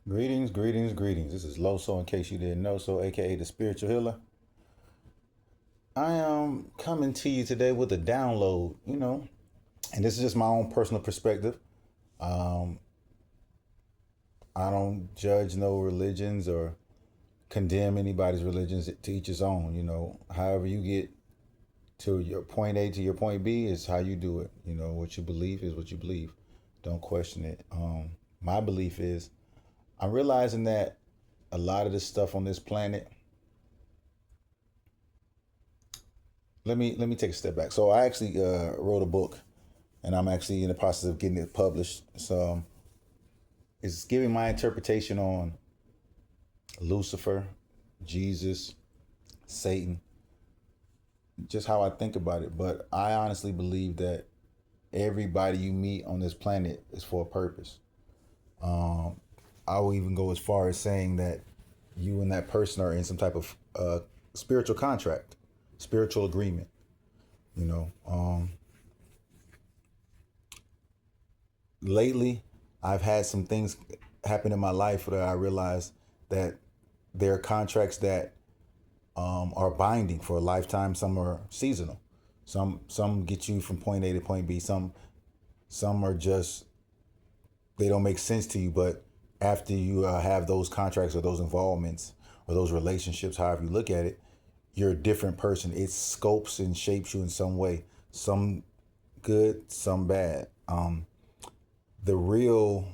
Greetings, greetings, greetings. This is Loso, in case you didn't know so, aka the spiritual healer. I am coming to you today with a download, and this is just my own personal perspective. Um, I don't judge no religions or condemn anybody's religions, to each his own. However you get to your point A to your point B is how you do it. What you believe is what you believe. Don't question it. My belief is I'm realizing that a lot of this stuff on this planet. Let me take a step back. So I actually wrote a book, and I'm actually in the process of getting it published. So it's giving my interpretation on Lucifer, Jesus, Satan, just how I think about it. But I honestly believe that everybody you meet on this planet is for a purpose. I will even go as far as saying that you and that person are in some type of spiritual contract, spiritual agreement. You know, lately I've had some things happen in my life that I realized that there are contracts that are binding for a lifetime. Some are seasonal. Some get you from point A to point B. Some are just they don't make sense to you. But after you have those contracts or those involvements or those relationships, however you look at it, you're a different person. It scopes and shapes you in some way. Some good, some bad. The real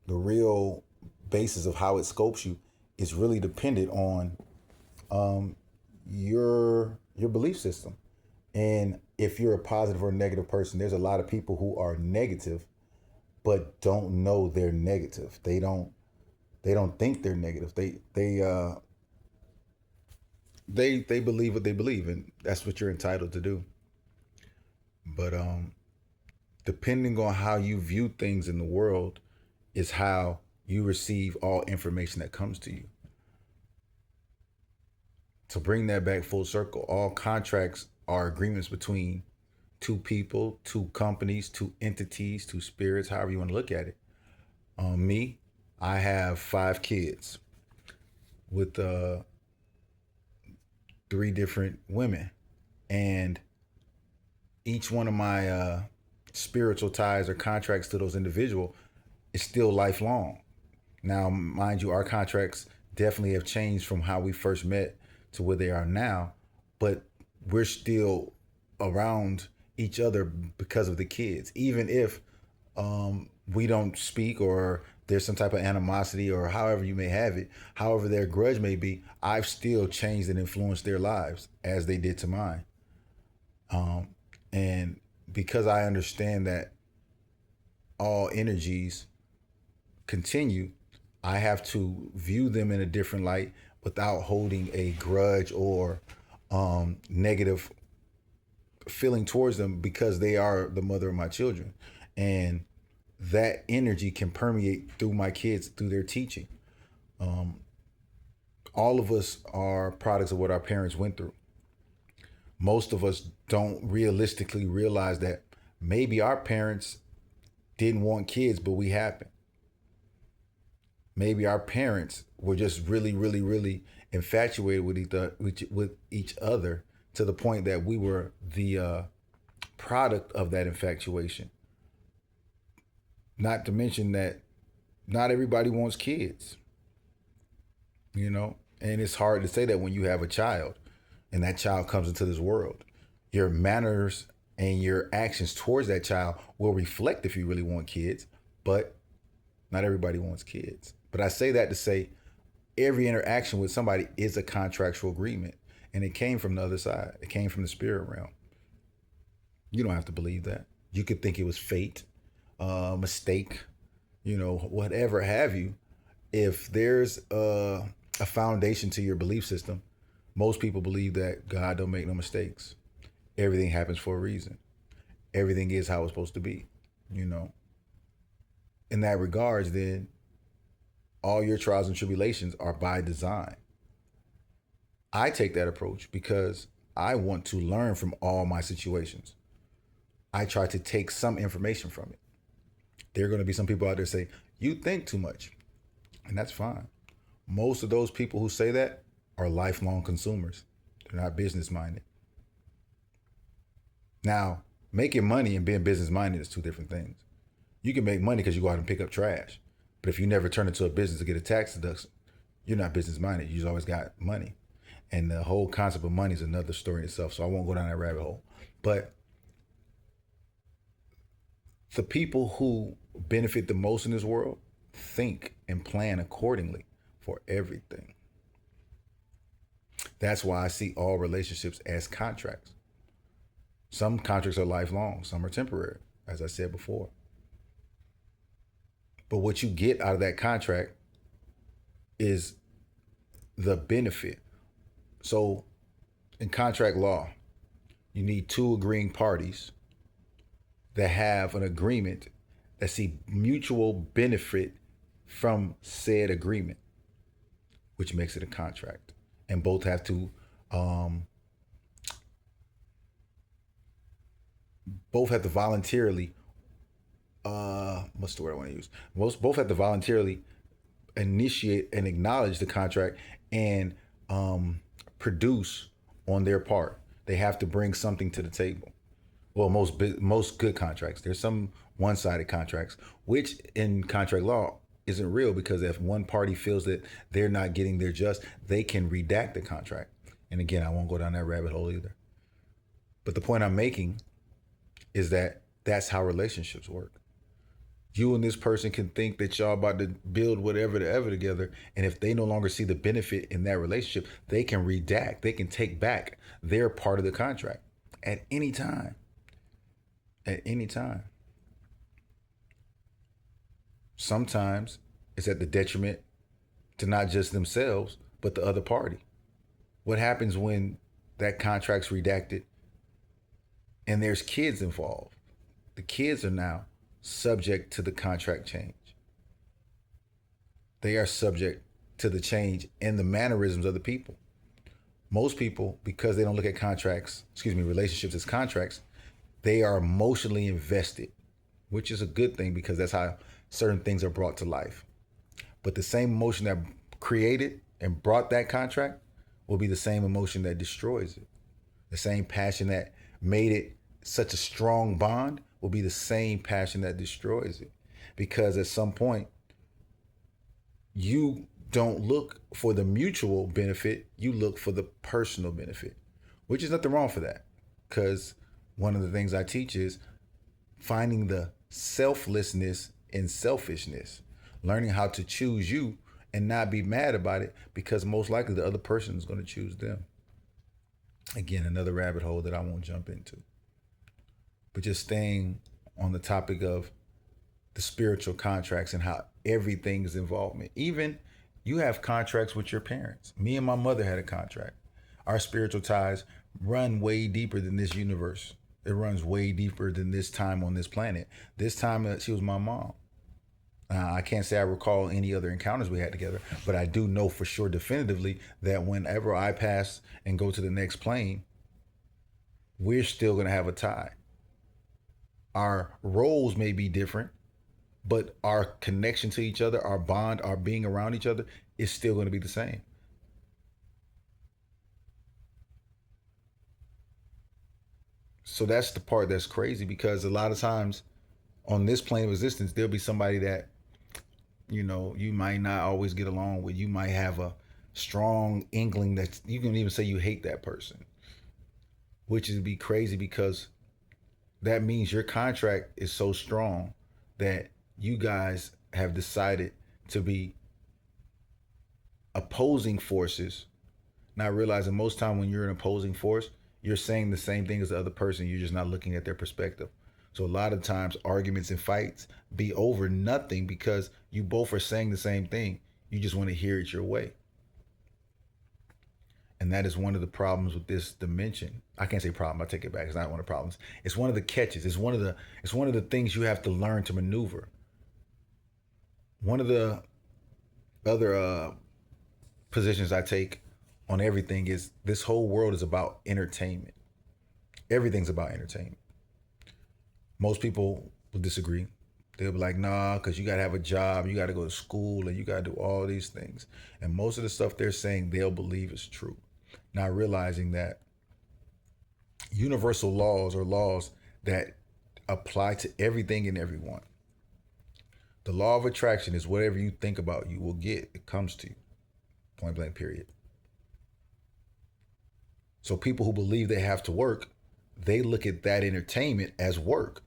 the real basis of how it scopes you is really dependent on your belief system. And if you're a positive or negative person, there's a lot of people who are negative but don't know they're negative. They don't think they're negative. They believe what they believe, and that's what you're entitled to do. But depending on how you view things in the world is how you receive all information that comes to you. To bring that back full circle, all contracts are agreements between two people, two companies, two entities, two spirits, however you want to look at it. Me, I have 5 kids with three different women, and each one of my spiritual ties or contracts to those individuals is still lifelong. Now, mind you, our contracts definitely have changed from how we first met to where they are now, but we're still around each other because of the kids. Even if we don't speak or there's some type of animosity or however you may have it, however their grudge may be, I've still changed and influenced their lives as they did to mine. And because I understand that all energies continue, I have to view them in a different light without holding a grudge or negative feeling towards them because they are the mother of my children. And that energy can permeate through my kids through their teaching. All of us are products of what our parents went through. Most of us don't realistically realize that maybe our parents didn't want kids, but we happened. Maybe our parents were just really, really, really infatuated with each other to the point that we were the product of that infatuation. Not to mention that not everybody wants kids, and it's hard to say that when you have a child and that child comes into this world. Your manners and your actions towards that child will reflect if you really want kids, but not everybody wants kids. But I say that to say every interaction with somebody is a contractual agreement. And it came from the other side. It came from the spirit realm. You don't have to believe that. You could think it was fate, mistake, whatever have you. If there's a foundation to your belief system, most people believe that God don't make no mistakes. Everything happens for a reason. Everything is how it's supposed to be. You know, in that regards, then all your trials and tribulations are by design. I take that approach because I want to learn from all my situations. I try to take some information from it. There are going to be some people out there say, you think too much. And that's fine. Most of those people who say that are lifelong consumers. They're not business minded. Now, making money and being business minded is two different things. You can make money because you go out and pick up trash. But if you never turn into a business to get a tax deduction, you're not business minded. You just always got money. And the whole concept of money is another story in itself. So I won't go down that rabbit hole. But the people who benefit the most in this world think and plan accordingly for everything. That's why I see all relationships as contracts. Some contracts are lifelong, some are temporary, as I said before. But what you get out of that contract is the benefit. So in contract law, you need two agreeing parties that have an agreement that see mutual benefit from said agreement, which makes it a contract. And both have to voluntarily what's the word I want to use? Both have to voluntarily initiate and acknowledge the contract and produce on their part. They have to bring something to the table. Well, most good contracts. There's some one-sided contracts, which in contract law isn't real, because if one party feels that they're not getting their just, they can redact the contract. And again, I won't go down that rabbit hole either. But the point I'm making is that that's how relationships work. You and this person can think that y'all about to build whatever to ever together. And if they no longer see the benefit in that relationship, they can redact, they can take back their part of the contract at any time. At any time. Sometimes it's at the detriment to not just themselves, but the other party. What happens when that contract's redacted and there's kids involved? The kids are now subject to the contract change. They are subject to the change in the mannerisms of the people. Most people, because they don't look at relationships as contracts, they are emotionally invested, which is a good thing because that's how certain things are brought to life. But the same emotion that created and brought that contract will be the same emotion that destroys it. The same passion that made it such a strong bond will be the same passion that destroys it. Because at some point, you don't look for the mutual benefit, you look for the personal benefit, which is nothing wrong for that. Because one of the things I teach is finding the selflessness in selfishness, learning how to choose you and not be mad about it, because most likely the other person is going to choose them. Again, another rabbit hole that I won't jump into. But just staying on the topic of the spiritual contracts and how everything is involvement. Even you have contracts with your parents. Me and my mother had a contract. Our spiritual ties run way deeper than this universe. It runs way deeper than this time on this planet. This time she was my mom. I can't say I recall any other encounters we had together, but I do know for sure definitively that whenever I pass and go to the next plane, we're still going to have a tie. Our roles may be different, but our connection to each other, our bond, our being around each other is still going to be the same. So that's the part that's crazy, because a lot of times on this plane of existence, there'll be somebody that, you might not always get along with. You might have a strong inkling that you can even say you hate that person, which would be crazy, because that means your contract is so strong that you guys have decided to be opposing forces, not realizing most time when you're an opposing force, you're saying the same thing as the other person. You're just not looking at their perspective. So a lot of times arguments and fights be over nothing, because you both are saying the same thing. You just want to hear it your way. And that is one of the problems with this dimension. I can't say problem, I take it back. It's not one of the problems. It's one of the catches. It's one of the things you have to learn to maneuver. One of the other positions I take on everything is this whole world is about entertainment. Everything's about entertainment. Most people will disagree, They'll be like, nah, because you got to have a job, you got to go to school, and you got to do all these things. And most of the stuff they're saying, they'll believe is true. Not realizing that universal laws are laws that apply to everything and everyone. The law of attraction is whatever you think about, you will get. It comes to you. Point blank, period. So people who believe they have to work, they look at that entertainment as work.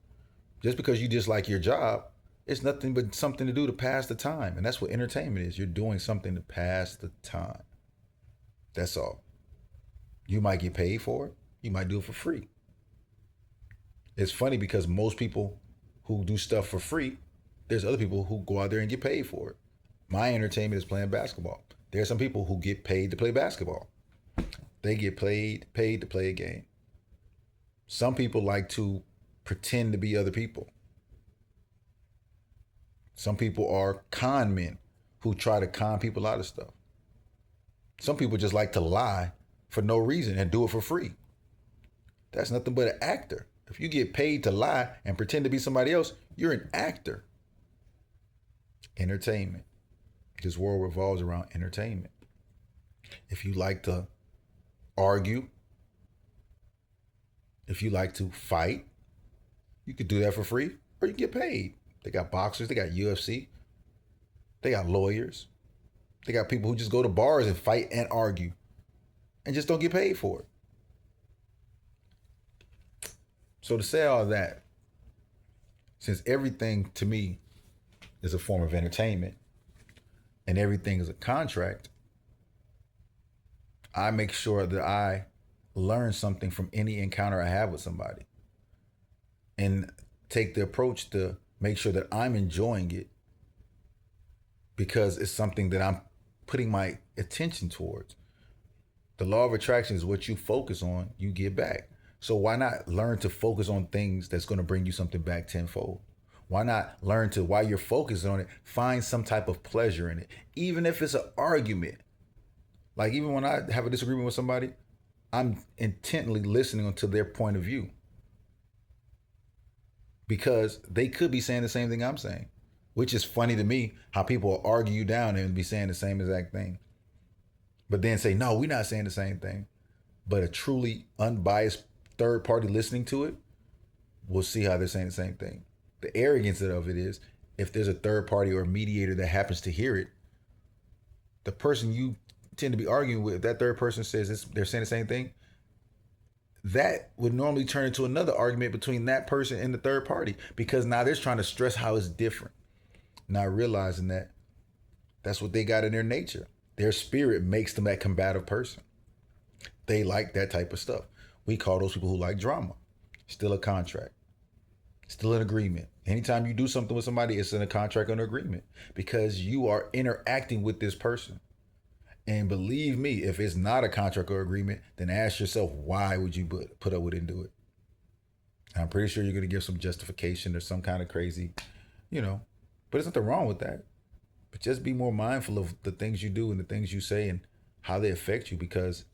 Just because you dislike your job, it's nothing but something to do to pass the time. And that's what entertainment is. You're doing something to pass the time. That's all. You might get paid for it. You might do it for free. It's funny because most people who do stuff for free, there's other people who go out there and get paid for it. My entertainment is playing basketball. There are some people who get paid to play basketball. They get paid to play a game. Some people like to pretend to be other people. Some people are con men who try to con people out of stuff. Some people just like to lie for no reason and do it for free. That's nothing but an actor. If you get paid to lie and pretend to be somebody else, you're an actor. Entertainment. This world revolves around entertainment. If you like to argue, if you like to fight, you could do that for free or you get paid. They got boxers, they got UFC, they got lawyers, they got people who just go to bars and fight and argue and just don't get paid for it. So to say all that, since everything to me is a form of entertainment and everything is a contract, I make sure that I learn something from any encounter I have with somebody and take the approach to make sure that I'm enjoying it because it's something that I'm putting my attention towards. The law of attraction is what you focus on, you get back. So why not learn to focus on things that's going to bring you something back tenfold? Why not learn to, while you're focused on it, find some type of pleasure in it, even if it's an argument. Like even when I have a disagreement with somebody, I'm intently listening to their point of view because they could be saying the same thing I'm saying, which is funny to me how people will argue you down and be saying the same exact thing, but then say, no, we're not saying the same thing. But a truly unbiased third party listening to it will see how they're saying the same thing. The arrogance of it is if there's a third party or a mediator that happens to hear it, the person you tend to be arguing with, if that third person says they're saying the same thing, that would normally turn into another argument between that person and the third party because now they're trying to stress how it's different, not realizing that that's what they got in their nature. Their spirit makes them that combative person. They like that type of stuff. We call those people who like drama. Still a contract. Still an agreement. Anytime you do something with somebody, it's in a contract or an agreement because you are interacting with this person. And believe me, if it's not a contract or agreement, then ask yourself, why would you put up with it and do it? I'm pretty sure you're going to give some justification or some kind of crazy, but there's nothing wrong with that. But just be more mindful of the things you do and the things you say and how they affect you because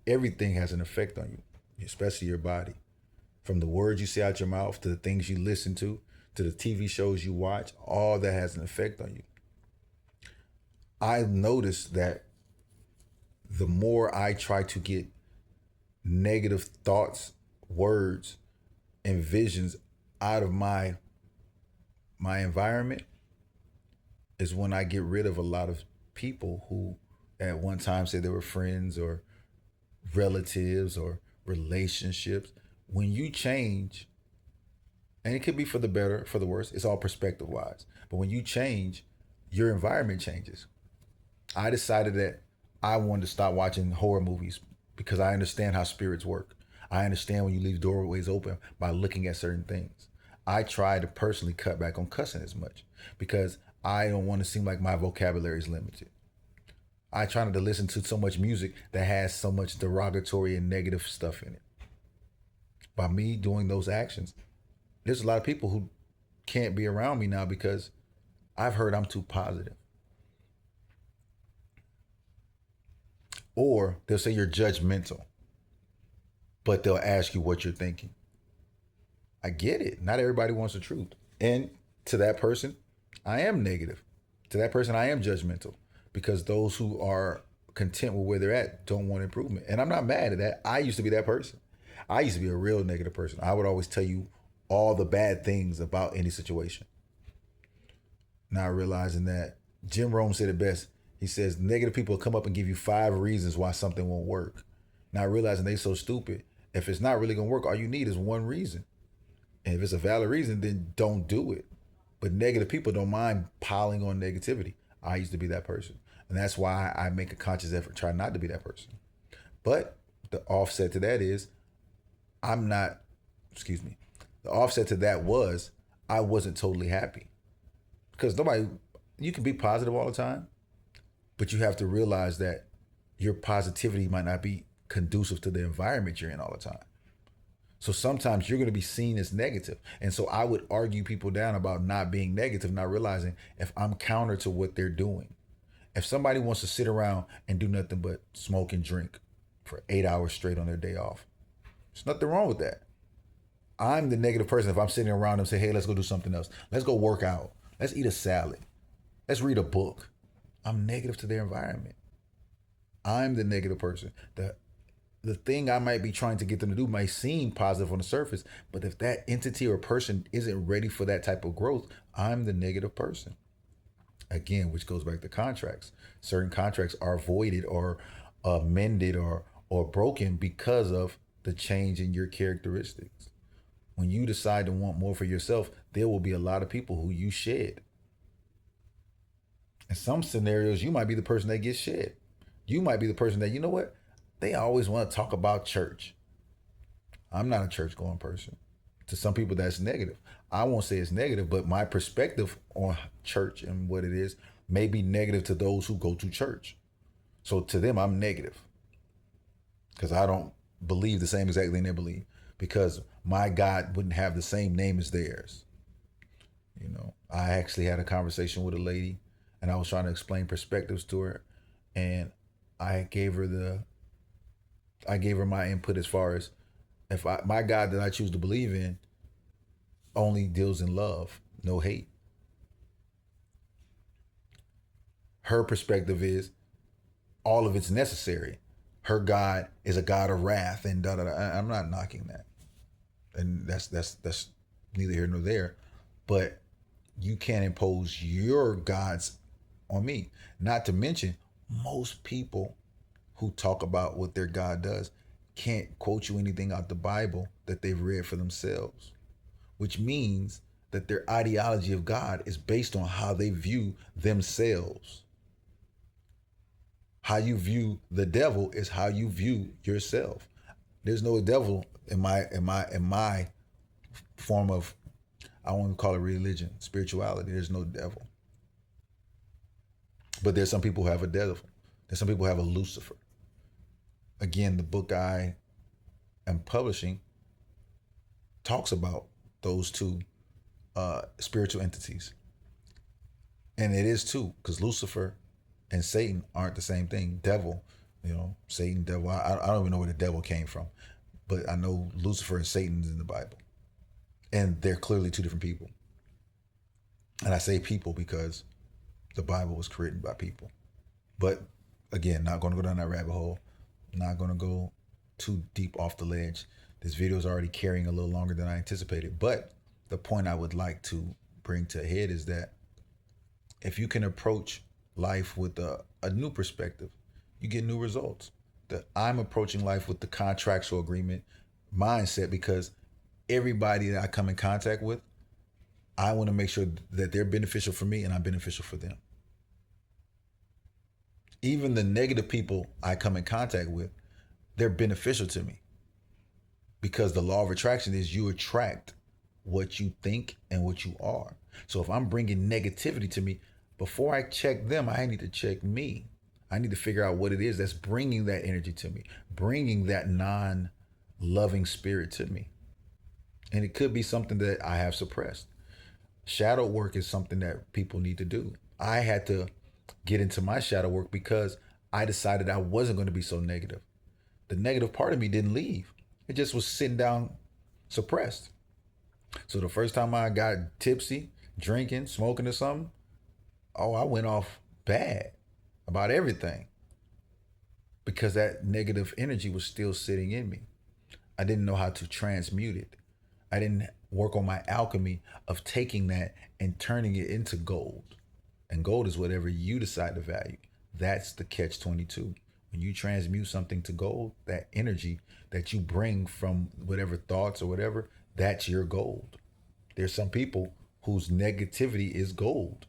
everything has an effect on you, especially your body. From the words you say out your mouth to the things you listen to the TV shows you watch, all that has an effect on you. I've noticed that the more I try to get negative thoughts, words, and visions out of my environment is when I get rid of a lot of people who at one time said they were friends or relatives or relationships. When you change, and it could be for the better, for the worse, it's all perspective wise. But when you change, your environment changes. I decided that I wanted to stop watching horror movies because I understand how spirits work. I understand when you leave doorways open by looking at certain things. I try to personally cut back on cussing as much because I don't want to seem like my vocabulary is limited. I try not to listen to so much music that has so much derogatory and negative stuff in it. By me doing those actions, there's a lot of people who can't be around me now because I've heard I'm too positive. Or they'll say you're judgmental, but they'll ask you what you're thinking. I get it. Not everybody wants the truth. And to that person, I am negative. To that person, I am judgmental, because those who are content with where they're at don't want improvement. And I'm not mad at that. I used to be that person. I used to be a real negative person. I would always tell you all the bad things about any situation. Now realizing that Jim Rome said it best. He says negative people come up and give you 5 reasons why something won't work. Now realizing they so stupid. If it's not really gonna work, all you need is one reason. And if it's a valid reason, then don't do it. But negative people don't mind piling on negativity. I used to be that person. And that's why I make a conscious effort to try not to be that person. But the offset to that is I'm not, excuse me, the offset to that was I wasn't totally happy. Because nobody, you can be positive all the time, but you have to realize that your positivity might not be conducive to the environment you're in all the time. So sometimes you're going to be seen as negative. And so I would argue people down about not being negative, not realizing if I'm counter to what they're doing. If somebody wants to sit around and do nothing but smoke and drink for 8 hours straight on their day off, there's nothing wrong with that. I'm the negative person if I'm sitting around them and say, hey, let's go do something else. Let's go work out. Let's eat a salad. Let's read a book. I'm negative to their environment. I'm the negative person. The thing I might be trying to get them to do might seem positive on the surface, but if that entity or person isn't ready for that type of growth, I'm the negative person. Again, which goes back to contracts. Certain contracts are voided or amended or broken because of the change in your characteristics. When you decide to want more for yourself, there will be a lot of people who you shed. In some scenarios, you might be the person that gets shed. You might be the person that, you know what? They always want to talk about church. I'm not a church going person. To some people, that's negative. I won't say it's negative, but my perspective on church and what it is may be negative to those who go to church. So to them, I'm negative because I don't believe the same exact thing they believe, because my God wouldn't have the same name as theirs. You know, I actually had a conversation with a lady and I was trying to explain perspectives to her, and I gave her my input as far as my God that I choose to believe in only deals in love, no hate. Her perspective is all of it's necessary. Her God is a God of wrath and da da da. I'm not knocking that, and that's neither here nor there. But you can't impose your gods on me. Not to mention, most people who talk about what their God does can't quote you anything out the Bible that they've read for themselves, which means that their ideology of God is based on how they view themselves. How you view the devil is how you view yourself. There's no devil in my form of, I won't call it religion, spirituality. There's no devil. But there's some people who have a devil. There's some people who have a Lucifer. Again, the book I am publishing talks about those two spiritual entities. And it is too, because Lucifer and Satan aren't the same thing. Devil, Satan, devil. I don't even know where the devil came from, but I know Lucifer and Satan is in the Bible. And they're clearly two different people. And I say people because the Bible was written by people. But again, not going to go down that rabbit hole. Not going to go too deep off the ledge. This video is already carrying a little longer than I anticipated. But the point I would like to bring to a head is that if you can approach life with a new perspective, you get new results. I'm approaching life with the contractual agreement mindset, because everybody that I come in contact with, I want to make sure that they're beneficial for me and I'm beneficial for them. Even the negative people I come in contact with, they're beneficial to me, because the law of attraction is you attract what you think and what you are. So if I'm bringing negativity to me, before I check them, I need to check me. I need to figure out what it is that's bringing that energy to me, bringing that non-loving spirit to me. And it could be something that I have suppressed. Shadow work is something that people need to do. I had to get into my shadow work because I decided I wasn't going to be so negative. The negative part of me didn't leave. It just was sitting down suppressed. So the first time I got tipsy, drinking, smoking or something, oh, I went off bad about everything because that negative energy was still sitting in me. I didn't know how to transmute it. I didn't work on my alchemy of taking that and turning it into gold. And gold is whatever you decide to value. That's the catch 22. When you transmute something to gold, that energy that you bring from whatever thoughts or whatever, that's your gold. There's some people whose negativity is gold.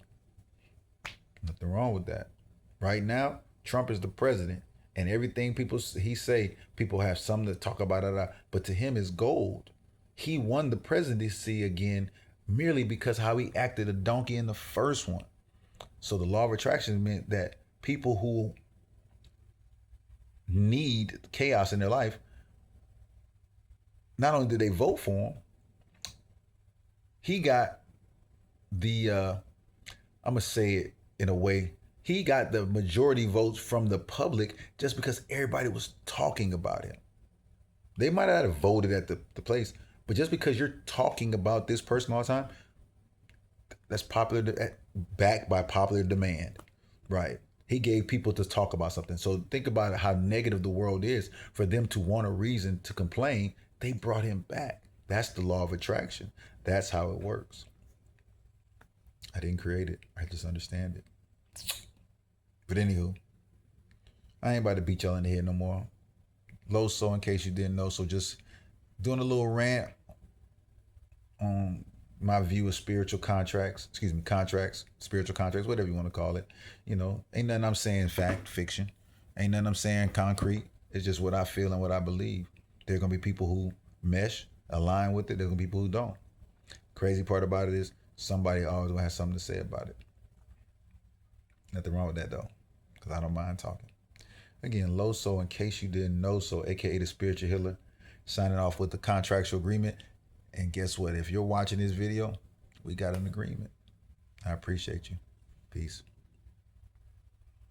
Nothing wrong with that. Right now, Trump is the president, and everything he say, people have something to talk about. But to him, is gold. He won the presidency again merely because how he acted a donkey in the first one. So the law of attraction meant that people who need chaos in their life, not only did they vote for him, he got the I'm gonna say it in a way, he got the majority votes from the public just because everybody was talking about him. They might not have voted at the place, but just because you're talking about this person all the time, that's popular, backed by popular demand, right? He gave people to talk about something. So think about how negative the world is. For them to want a reason to complain, they brought him back. That's the law of attraction. That's how it works. I didn't create it. I just understand it. But anywho, I ain't about to beat y'all in the head no more. Loso, in case you didn't know, so just doing a little rant on my view of spiritual contracts, spiritual contracts, whatever you want to call it. You know, ain't nothing I'm saying fact, fiction. Ain't nothing I'm saying concrete. It's just what I feel and what I believe. There are going to be people who mesh, align with it. There's going to be people who don't. Crazy part about it is somebody always will have something to say about it. Nothing wrong with that though, because I don't mind talking. Again, Loso, in case you didn't know, so aka the spiritual healer, signing off with the contractual agreement. And guess what? If you're watching this video, we got an agreement. I appreciate you. Peace.